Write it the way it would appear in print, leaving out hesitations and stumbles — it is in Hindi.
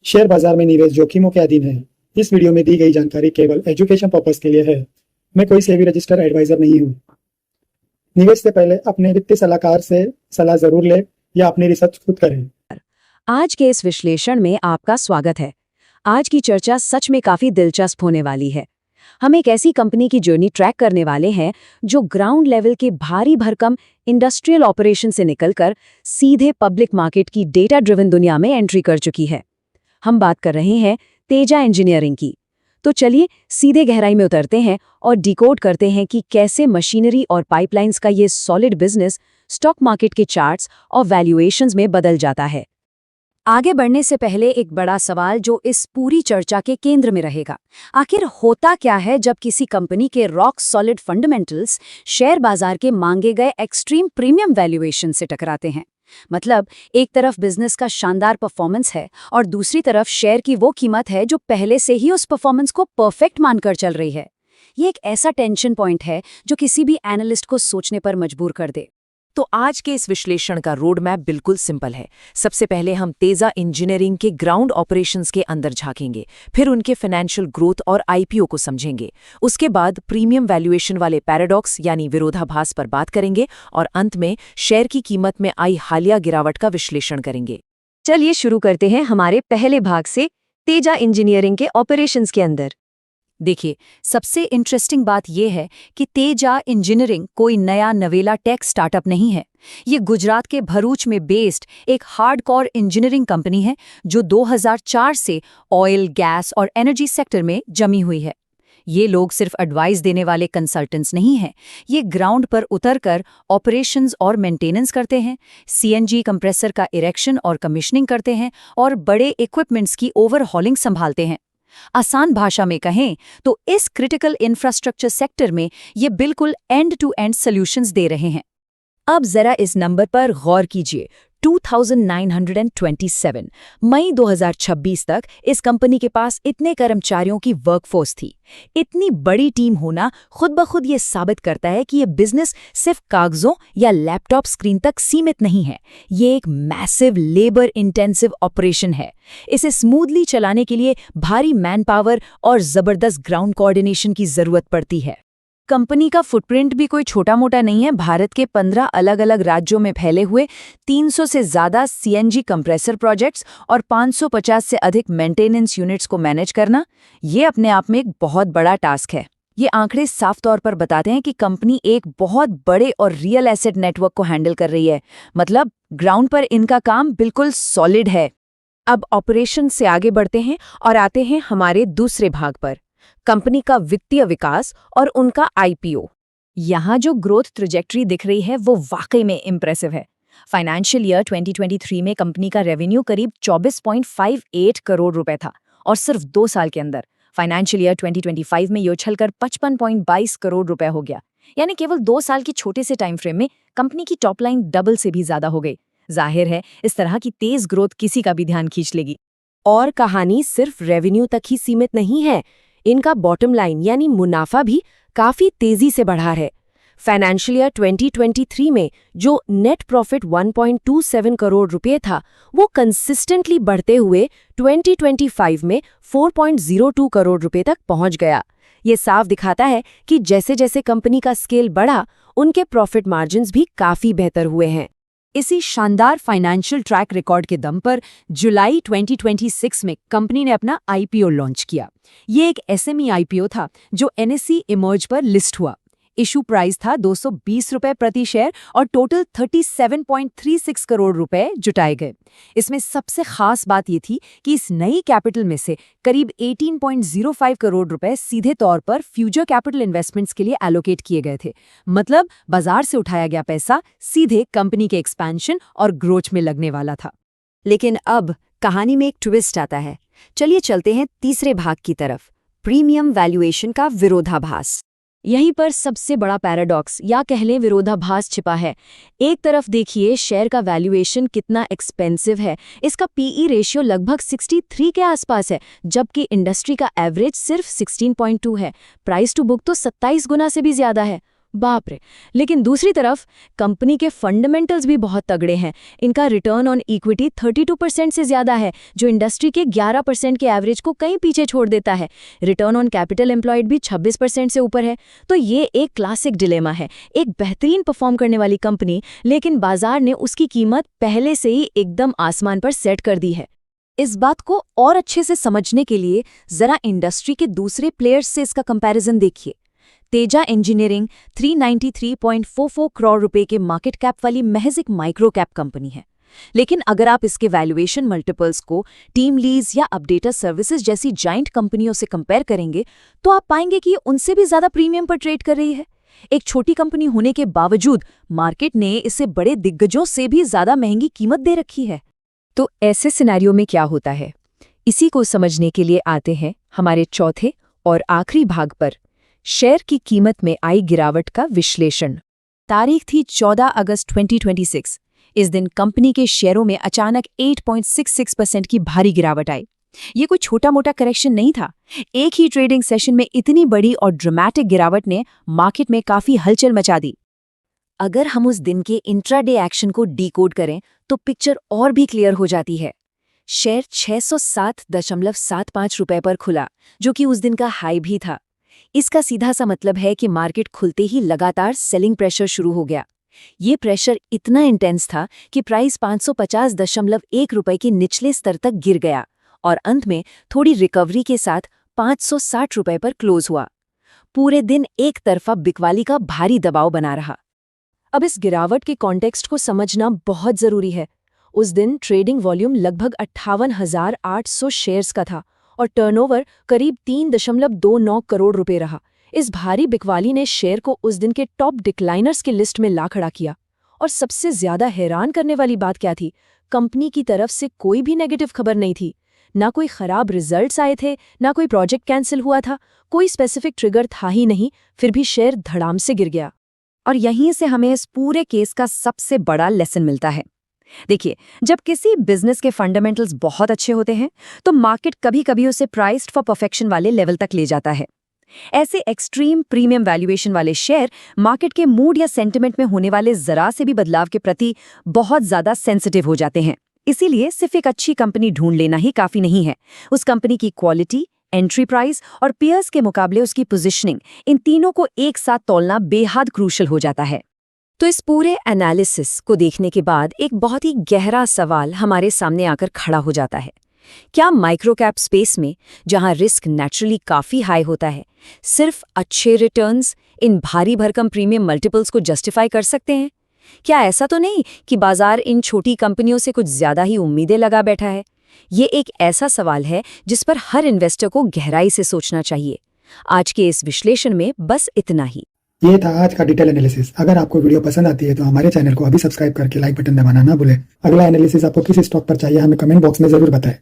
शेयर बाजार में निवेश जोखिमों के अधीन है। इस वीडियो में दी गई जानकारी केवल एजुकेशन पर्पस के लिए है। मैं कोई सेबी रजिस्टर्ड एडवाइजर नहीं हूँ। निवेश से पहले अपने वित्तीय सलाहकार से सलाह जरूर लें या अपनी रिसर्च खुद करें। आज के इस विश्लेषण में आपका स्वागत है। आज की चर्चा सच में काफी दिलचस्प होने वाली है। हम एक ऐसी कंपनी की जर्नी ट्रैक करने वाले हैं जो ग्राउंड लेवल के भारी भरकम इंडस्ट्रियल ऑपरेशन से निकलकर सीधे पब्लिक मार्केट की डेटा ड्रिवन दुनिया में एंट्री कर चुकी है। हम बात कर रहे हैं तेजा इंजीनियरिंग की। तो चलिए सीधे गहराई में उतरते हैं और डिकोड करते हैं कि कैसे मशीनरी और पाइपलाइंस का ये सॉलिड बिजनेस स्टॉक मार्केट के चार्ट्स और वैल्यूएशंस में बदल जाता है। आगे बढ़ने से पहले एक बड़ा सवाल जो इस पूरी चर्चा के केंद्र में रहेगा, आखिर होता क्या है जब किसी कंपनी के रॉक सॉलिड फंडामेंटल्स शेयर बाजार के मांगे गए एक्सट्रीम प्रीमियम वैल्यूएशन से टकराते हैं। मतलब एक तरफ बिजनेस का शानदार परफॉर्मेंस है और दूसरी तरफ शेयर की वो कीमत है जो पहले से ही उस परफॉर्मेंस को परफेक्ट मानकर चल रही है। ये एक ऐसा टेंशन पॉइंट है जो किसी भी एनालिस्ट को सोचने पर मजबूर कर दे। तो आज के इस विश्लेषण का रोड मैप बिल्कुल सिंपल है। सबसे पहले हम तेजा इंजीनियरिंग के ग्राउंड ऑपरेशंस के अंदर झांकेंगे, फिर उनके फाइनेंशियल ग्रोथ और आईपीओ को समझेंगे। उसके बाद प्रीमियम वैल्यूएशन वाले पैराडॉक्स यानी विरोधाभास पर बात करेंगे और अंत में शेयर की कीमत में आई हालिया गिरावट का विश्लेषण करेंगे। चलिए शुरू करते हैं हमारे पहले भाग से, तेजा इंजीनियरिंग के ऑपरेशंस के अंदर। देखिए, सबसे इंटरेस्टिंग बात यह है कि तेजा इंजीनियरिंग कोई नया नवेला टेक स्टार्टअप नहीं है। ये गुजरात के भरूच में बेस्ड एक हार्डकोर इंजीनियरिंग कंपनी है जो 2004 से ऑयल, गैस और एनर्जी सेक्टर में जमी हुई है। ये लोग सिर्फ एडवाइस देने वाले कंसल्टेंट्स नहीं हैं, ये ग्राउंड पर उतरकर ऑपरेशंस और मेंटेनेंस करते हैं, सीएनजी कंप्रेसर का इरेक्शन और कमीशनिंग करते हैं और बड़े इक्विपमेंट्स की ओवरहॉलिंग संभालते हैं। आसान भाषा में कहें तो इस क्रिटिकल इंफ्रास्ट्रक्चर सेक्टर में ये बिल्कुल एंड टू एंड सॉल्यूशंस दे रहे हैं। अब जरा इस नंबर पर गौर कीजिए, 2927। मई 2026 तक इस कंपनी के पास इतने कर्मचारियों की वर्कफोर्स थी। इतनी बड़ी टीम होना खुद ब खुद ये साबित करता है कि ये बिजनेस सिर्फ कागजों या लैपटॉप स्क्रीन तक सीमित नहीं है। ये एक मैसिव लेबर इंटेंसिव ऑपरेशन है। इसे स्मूथली चलाने के लिए भारी मैन पावर और जबरदस्त ग्राउंड कोऑर्डिनेशन की जरूरत पड़ती है। कंपनी का फुटप्रिंट भी कोई छोटा मोटा नहीं है। भारत के 15 अलग अलग राज्यों में फैले हुए 300 से ज़्यादा सीएनजी कंप्रेसर प्रोजेक्ट्स और 550 से अधिक मेंटेनेंस यूनिट्स को मैनेज करना, ये अपने आप में एक बहुत बड़ा टास्क है। ये आंकड़े साफ तौर पर बताते हैं कि कंपनी एक बहुत बड़े और रियल एसेट नेटवर्क को हैंडल कर रही है। मतलब ग्राउंड पर इनका काम बिल्कुल सॉलिड है। अब ऑपरेशन से आगे बढ़ते हैं और आते हैं हमारे दूसरे भाग पर, कंपनी का वित्तीय विकास और उनका आईपीओ। यहाँ जो ग्रोथ ट्रैजेक्टरी दिख रही है वो वाकई में इम्प्रेसिव है। फाइनेंशियल ईयर 2023 में कंपनी का रेवेन्यू करीब 24.58 करोड़ रुपए था और सिर्फ 2 साल के अंदर फाइनेंशियल ईयर 2025 में ये उछलकर 55.22 करोड़ रुपए हो गया। यानी केवल 2 साल के छोटे से टाइम फ्रेम में कंपनी की टॉप लाइन डबल से भी ज्यादा हो गई। जाहिर है इस तरह की तेज ग्रोथ किसी का भी ध्यान खींच लेगी। और कहानी सिर्फ रेवेन्यू तक ही सीमित नहीं है, इनका बॉटम लाइन यानी मुनाफा भी काफी तेजी से बढ़ा है। फाइनेंशियल ईयर 2023 में जो नेट प्रॉफिट 1.27 करोड़ रुपए था, वो कंसिस्टेंटली बढ़ते हुए 2025 में 4.02 करोड़ रुपए तक पहुंच गया। ये साफ दिखाता है कि जैसे जैसे कंपनी का स्केल बढ़ा, उनके प्रॉफिट मार्जिन्स भी काफी बेहतर हुए हैं। इसी शानदार फाइनेंशियल ट्रैक रिकॉर्ड के दम पर जुलाई 2026 में कंपनी ने अपना आईपीओ लॉन्च किया। ये एक एसएमई आईपीओ था जो एनएसई इमर्ज पर लिस्ट हुआ। इशू प्राइस था 220 रुपए प्रति शेयर और टोटल 37.36 करोड़ रुपए जुटाए गए। इसमें सबसे खास बात ये थी कि इस नई कैपिटल में से करीब 18.05 करोड़ रुपए सीधे तौर पर फ्यूचर कैपिटल इन्वेस्टमेंट्स के लिए एलोकेट किए गए थे। मतलब बाजार से उठाया गया पैसा सीधे कंपनी के एक्सपेंशन और ग्रोथ में लगने वाला था। लेकिन अब कहानी में एक ट्विस्ट आता है। चलिए चलते हैं तीसरे भाग की तरफ, प्रीमियम वैल्यूएशन का विरोधाभास। यहीं पर सबसे बड़ा पैराडॉक्स या कह लें विरोधाभास छिपा है। एक तरफ देखिए शेयर का वैल्यूएशन कितना एक्सपेंसिव है, इसका पीई रेशियो लगभग 63 के आसपास है, जबकि इंडस्ट्री का एवरेज सिर्फ 16.2 है। प्राइस टू बुक तो 27 गुना से भी ज्यादा है। बाप रे। लेकिन दूसरी तरफ कंपनी के फंडामेंटल्स भी बहुत तगड़े हैं। इनका रिटर्न ऑन इक्विटी 32% से ज्यादा है, जो इंडस्ट्री के 11% के एवरेज को कहीं पीछे छोड़ देता है। रिटर्न ऑन कैपिटल एम्प्लॉयड भी 26% से ऊपर है। तो ये एक क्लासिक डिलेमा है, एक बेहतरीन परफॉर्म करने वाली कंपनी, लेकिन बाजार ने उसकी कीमत पहले से ही एकदम आसमान पर सेट कर दी है। इस बात को और अच्छे से समझने के लिए जरा इंडस्ट्री के दूसरे प्लेयर्स से इसका कंपैरिजन देखिए। तेजा इंजीनियरिंग 393.44 करोड़ रुपए के मार्केट कैप वाली महज एक माइक्रो कैप कंपनी है, लेकिन अगर आप इसके वैल्यूएशन मल्टीपल्स को टीम लीज या अपडेटर सर्विसेज जैसी जाइंट कंपनियों से कंपेयर करेंगे तो आप पाएंगे कि ये उनसे भी ज्यादा प्रीमियम पर ट्रेड कर रही है। एक छोटी कंपनी होने के बावजूद मार्केट ने इसे बड़े दिग्गजों से भी ज्यादा महंगी कीमत दे रखी है। तो ऐसे सिनेरियो में क्या होता है, इसी को समझने के लिए आते हैं हमारे चौथे और आखिरी भाग पर, शेयर की कीमत में आई गिरावट का विश्लेषण। तारीख थी 14 अगस्त 2026। इस दिन कंपनी के शेयरों में अचानक 8.66% की भारी गिरावट आई। ये कोई छोटा मोटा करेक्शन नहीं था। एक ही ट्रेडिंग सेशन में इतनी बड़ी और ड्रामेटिक गिरावट ने मार्केट में काफी हलचल मचा दी। अगर हम उस दिन के इंट्राडे एक्शन को डीकोड करें तो पिक्चर और भी क्लियर हो जाती है। शेयर 607.75 रुपए पर खुला, जो कि उस दिन का हाई भी था। इसका सीधा सा मतलब है कि मार्केट खुलते ही लगातार सेलिंग प्रेशर शुरू हो गया। ये प्रेशर इतना इंटेंस था कि प्राइस 550.1 रुपए के निचले स्तर तक गिर गया और अंत में थोड़ी रिकवरी के साथ 560 रुपए पर क्लोज हुआ। पूरे दिन एक तरफा बिकवाली का भारी दबाव बना रहा। अब इस गिरावट के कॉन्टेक्स्ट को समझना बहुत जरूरी है। उस दिन ट्रेडिंग वॉल्यूम लगभग 58,800 शेयर्स का था और टर्नओवर करीब 3.29 करोड़ रुपए रहा। इस भारी बिकवाली ने शेयर को उस दिन के टॉप डिक्लाइनर्स की लिस्ट में ला खड़ा किया। और सबसे ज्यादा हैरान करने वाली बात क्या थी, कंपनी की तरफ से कोई भी नेगेटिव खबर नहीं थी। ना कोई खराब रिजल्ट्स आए थे, ना कोई प्रोजेक्ट कैंसिल हुआ था, कोई स्पेसिफिक ट्रिगर था ही नहीं, फिर भी शेयर धड़ाम से गिर गया। और यहीं से हमें इस पूरे केस का सबसे बड़ा लेसन मिलता है। देखिए, जब किसी बिजनेस के फंडामेंटल्स बहुत अच्छे होते हैं तो मार्केट कभी-कभी उसे प्राइस्ड फॉर परफेक्शन वाले लेवल तक ले जाता है। ऐसे एक्सट्रीम प्रीमियम वैल्यूएशन वाले शेयर मार्केट के मूड या सेंटिमेंट में होने वाले जरा से भी बदलाव के प्रति बहुत ज्यादा सेंसिटिव हो जाते हैं। इसीलिए सिर्फ एक अच्छी कंपनी ढूंढ लेना ही काफी नहीं है। उस कंपनी की क्वालिटी, एंट्री प्राइस और पीयर्स के मुकाबले उसकी पोजीशनिंग, इन तीनों को एक साथ तौलना बेहद क्रूशल हो जाता है। तो इस पूरे एनालिसिस को देखने के बाद एक बहुत ही गहरा सवाल हमारे सामने आकर खड़ा हो जाता है। क्या माइक्रोकैप स्पेस में, जहां रिस्क नेचुरली काफी हाई होता है, सिर्फ अच्छे रिटर्न्स इन भारी भरकम प्रीमियम मल्टीपल्स को जस्टिफाई कर सकते हैं? क्या ऐसा तो नहीं कि बाजार इन छोटी कंपनियों से कुछ ज्यादा ही उम्मीदें लगा बैठा है? ये एक ऐसा सवाल है जिस पर हर इन्वेस्टर को गहराई से सोचना चाहिए। आज के इस विश्लेषण में बस इतना ही। ये था आज का डिटेल एनालिसिस। अगर आपको वीडियो पसंद आती है तो हमारे चैनल को अभी सब्सक्राइब करके लाइक बटन दबाना ना भूलें। अगला एनालिसिस आपको किस स्टॉक पर चाहिए हमें कमेंट बॉक्स में जरूर बताएं।